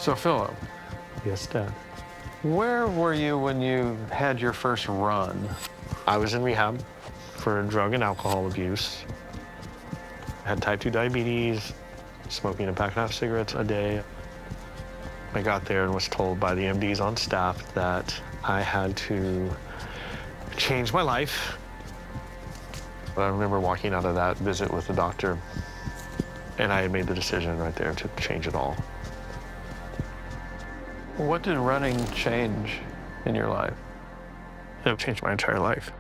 So, Philip, Yes, Dad. where were you when you had your first run? I was in rehab for drug and alcohol abuse. I had type 2 diabetes, smoking a pack and a half cigarettes a day. I got there and was told by the MDs on staff that I had to change my life. I remember walking out of that visit with the doctor, and I had made the decision right there to change it all. What did running change in your life? It changed my entire life.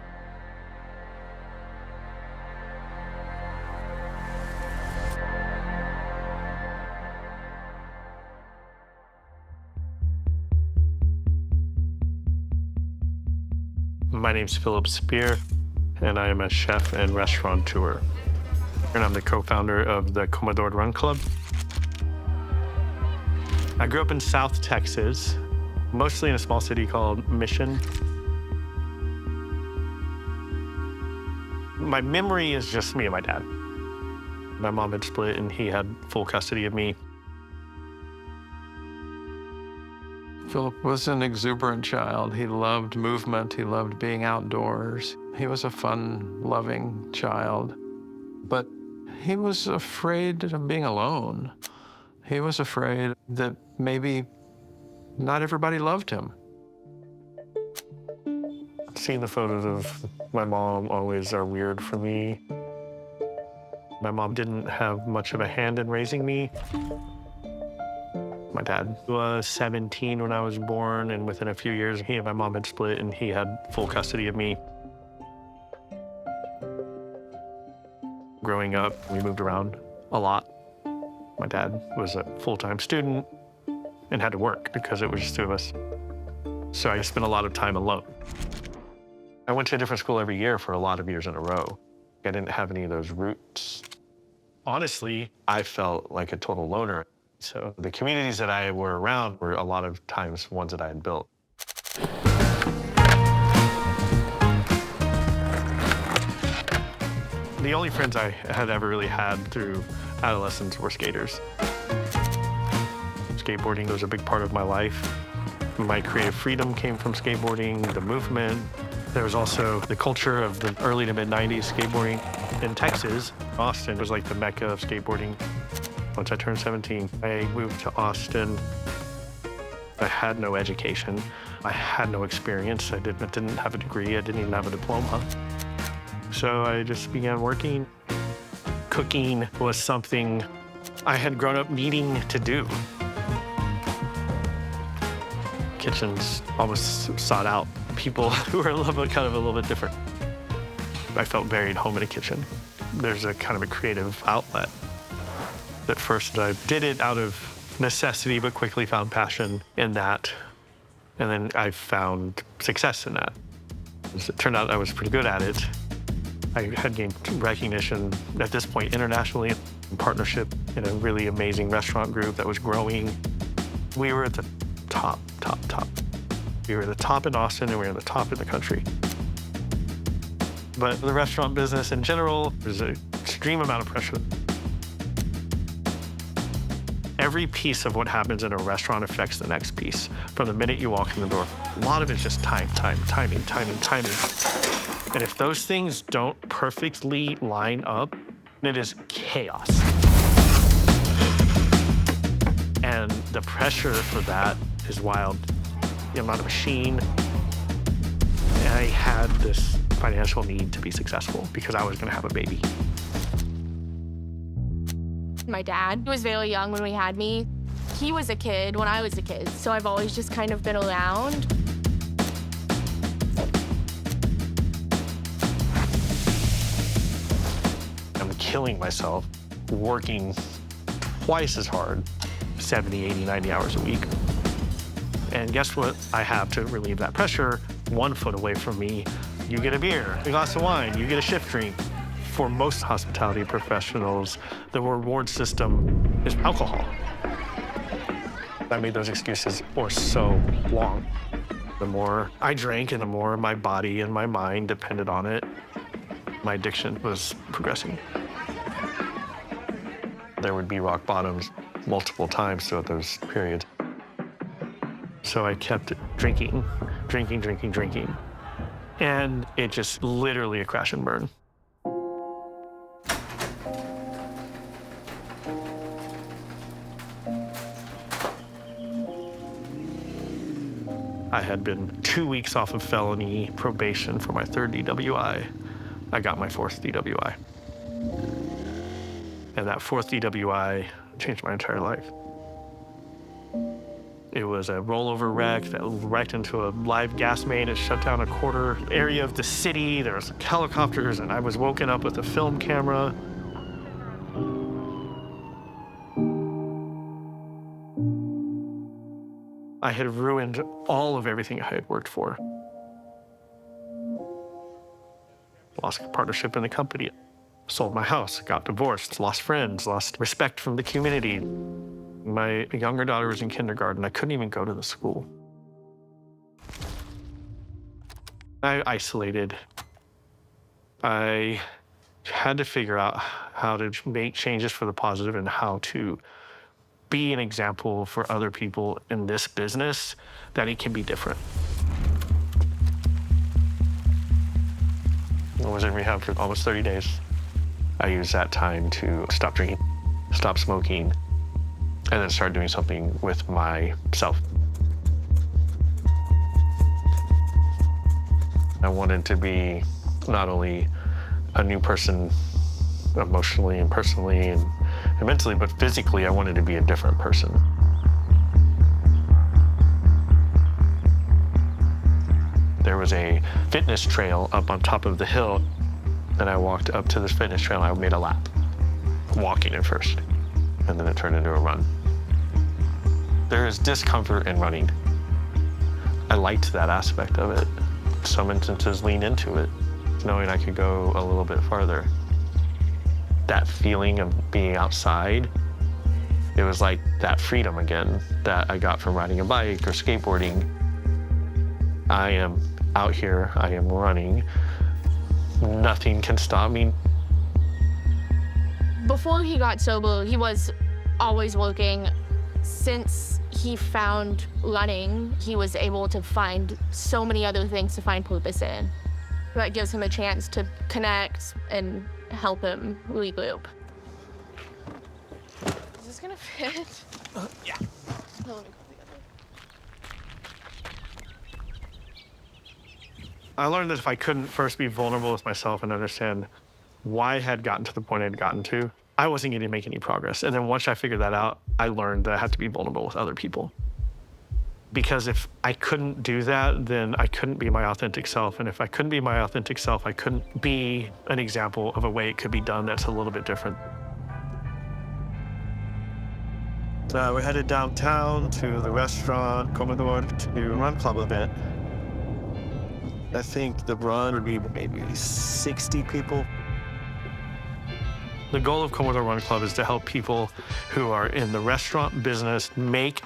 My name's Philip Speer, and I am a chef and restaurateur. And I'm the co-founder of the Comedor Run Club. I grew up in South Texas, mostly in a small city called Mission. My memory is just me and my dad. My mom had split and he had full custody of me. Philip was an exuberant child. He loved movement. He loved being outdoors. He was a fun-loving child, but he was afraid of being alone. He was afraid that maybe not everybody loved him. Seeing the photos of my mom always are weird for me. My mom didn't have much of a hand in raising me. My dad was 17 when I was born, and within a few years, he and my mom had split, and he had full custody of me. Growing up, we moved around a lot. My dad was a full-time student and had to work because it was just two of us. So I spent a lot of time alone. I went to a different school every year for a lot of years in a row. I didn't have any of those roots. Honestly, I felt like a total loner. So the communities that I were around were a lot of times ones that I had built. The only friends I had ever really had through adolescence were skaters. Skateboarding was a big part of my life. My creative freedom came from skateboarding, the movement. There was also the culture of the early to mid-90s skateboarding. In Texas, Austin was like the mecca of skateboarding. Once I turned 17, I moved to Austin. I had no education. I had no experience. I didn't have a degree. I didn't even have a diploma. So I just began working. Cooking was something I had grown up needing to do. Kitchens almost sought out people who were a little bit different. I felt very at home in a kitchen. There's a kind of a creative outlet. At first, I did it out of necessity, but quickly found passion in that. And then I found success in that. As it turned out, I was pretty good at it. I had gained recognition at this point internationally, in partnership in a really amazing restaurant group that was growing. We were at the top. We were the top in Austin, and we were the top in the country. But the restaurant business in general, there's an extreme amount of pressure. Every piece of what happens in a restaurant affects the next piece from the minute you walk in the door. A lot of it's just timing. And if those things don't perfectly line up, it is chaos. And the pressure for that is wild. I'm not a machine. And I had this financial need to be successful because I was gonna have a baby. My dad was very young when we had me. He was a kid when I was a kid, so I've always just kind of been around. I'm killing myself, working twice as hard, 70, 80, 90 hours a week. And guess what I have to relieve that pressure? 1 foot away from me, you get a beer, a glass of wine, you get a shift drink. For most hospitality professionals, the reward system is alcohol. I made those excuses for so long. The more I drank and the more my body and my mind depended on it, my addiction was progressing. There would be rock bottoms multiple times throughout those periods. So I kept drinking. And it just literally a crash and burn. I had been 2 weeks off of felony probation for my 3rd DWI. I got my 4th DWI. And that 4th DWI changed my entire life. It was a rollover wreck that wrecked into a live gas main. It shut down a quarter area of the city. There was helicopters, and I was woken up with a film camera. I had ruined all of everything I had worked for. Lost partnership in the company, sold my house, got divorced, lost friends, lost respect from the community. My younger daughter was in kindergarten. I couldn't even go to the school. I isolated. I had to figure out how to make changes for the positive and how to be an example for other people in this business that it can be different. I was in rehab for almost 30 days. I used that time to stop drinking, stop smoking, and then start doing something with myself. I wanted to be not only a new person emotionally and personally and mentally, but physically, I wanted to be a different person. There was a fitness trail up on top of the hill, and I walked up to this fitness trail and I made a lap, walking at first, and then it turned into a run. There is discomfort in running. I liked that aspect of it. Some instances lean into it, knowing I could go a little bit farther. That feeling of being outside, it was like that freedom again that I got from riding a bike or skateboarding. I am out here, I am running. Nothing can stop me. Before he got sober, he was always working. Since he found running, he was able to find so many other things to find purpose in. That gives him a chance to connect and help him regroup. Is this gonna fit? Yeah. No, let me put it together. I learned that if I couldn't first be vulnerable with myself and understand why I had gotten to the point I'd gotten to, I wasn't going to make any progress. And then once I figured that out, I learned that I had to be vulnerable with other people. Because if I couldn't do that, then I couldn't be my authentic self. And if I couldn't be my authentic self, I couldn't be an example of a way it could be done that's a little bit different. We're headed downtown to the restaurant, Comedor, to Run Club event. I think the run would be maybe 60 people. The goal of Comedor Run Club is to help people who are in the restaurant business make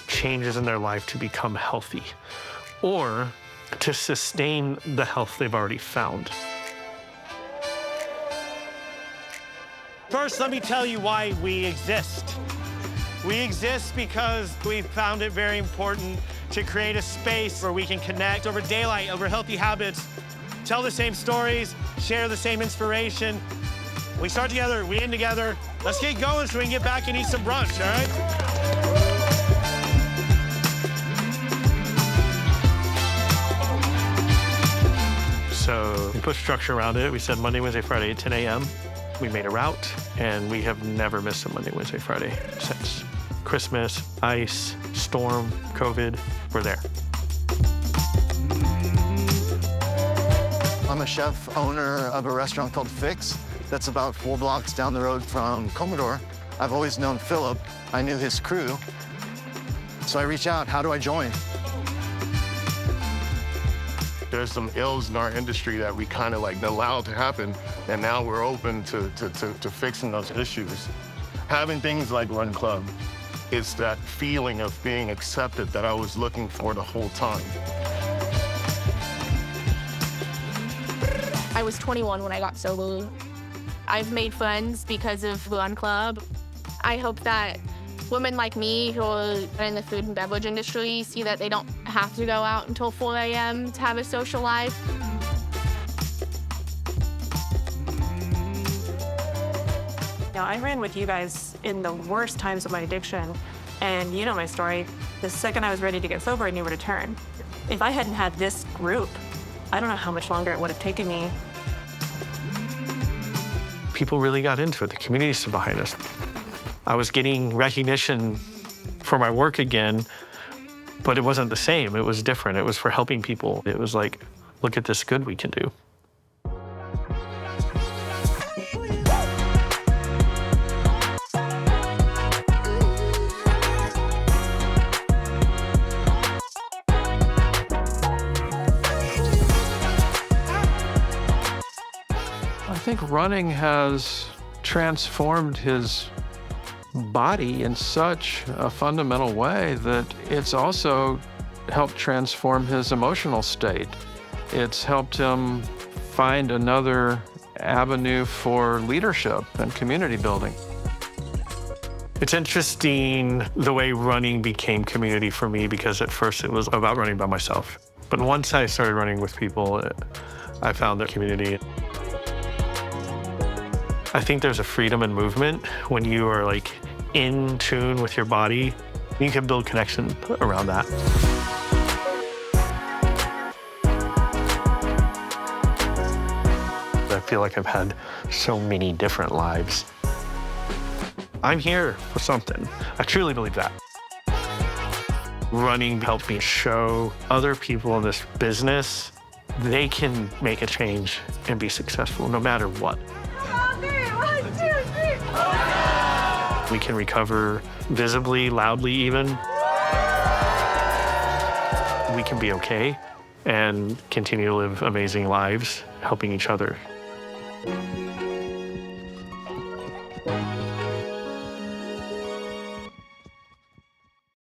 changes in their life to become healthy or to sustain the health they've already found. First, let me tell you why we exist. We exist because we found it very important to create a space where we can connect over daylight, over healthy habits, tell the same stories, share the same inspiration. We start together, we end together. Let's get going so we can get back and eat some brunch, all right? So we put structure around it. We said Monday, Wednesday, Friday at 10 a.m. We made a route, and we have never missed a Monday, Wednesday, Friday since. Christmas, ice, storm, COVID, we're there. I'm a chef, owner of a restaurant called Fix that's about 4 blocks down the road from Comedor. I've always known Philip. I knew his crew. So I reach out, how do I join? There's some ills in our industry that we kind of like allowed to happen, and now we're open to fixing those issues. Having things like Run Club, it's that feeling of being accepted that I was looking for the whole time. I was 21 when I got sober. I've made friends because of Run Club. I hope that Women like me who are in the food and beverage industry see that they don't have to go out until 4 a.m. to have a social life. Now, I ran with you guys in the worst times of my addiction, and you know my story. The second I was ready to get sober, I knew where to turn. If I hadn't had this group, I don't know how much longer it would have taken me. People really got into it. The community stood behind us. I was getting recognition for my work again, but it wasn't the same. It was different. It was for helping people. It was like, look at this good we can do. I think running has transformed his body in such a fundamental way that it's also helped transform his emotional state. It's helped him find another avenue for leadership and community building. It's interesting the way running became community for me, because at first it was about running by myself. But once I started running with people, I found the community. I think there's a freedom in movement when you are like in tune with your body. You can build connection around that. I feel like I've had so many different lives. I'm here for something. I truly believe that. Running helped me show other people in this business they can make a change and be successful no matter what. We can recover visibly, loudly even. We can be okay and continue to live amazing lives, helping each other.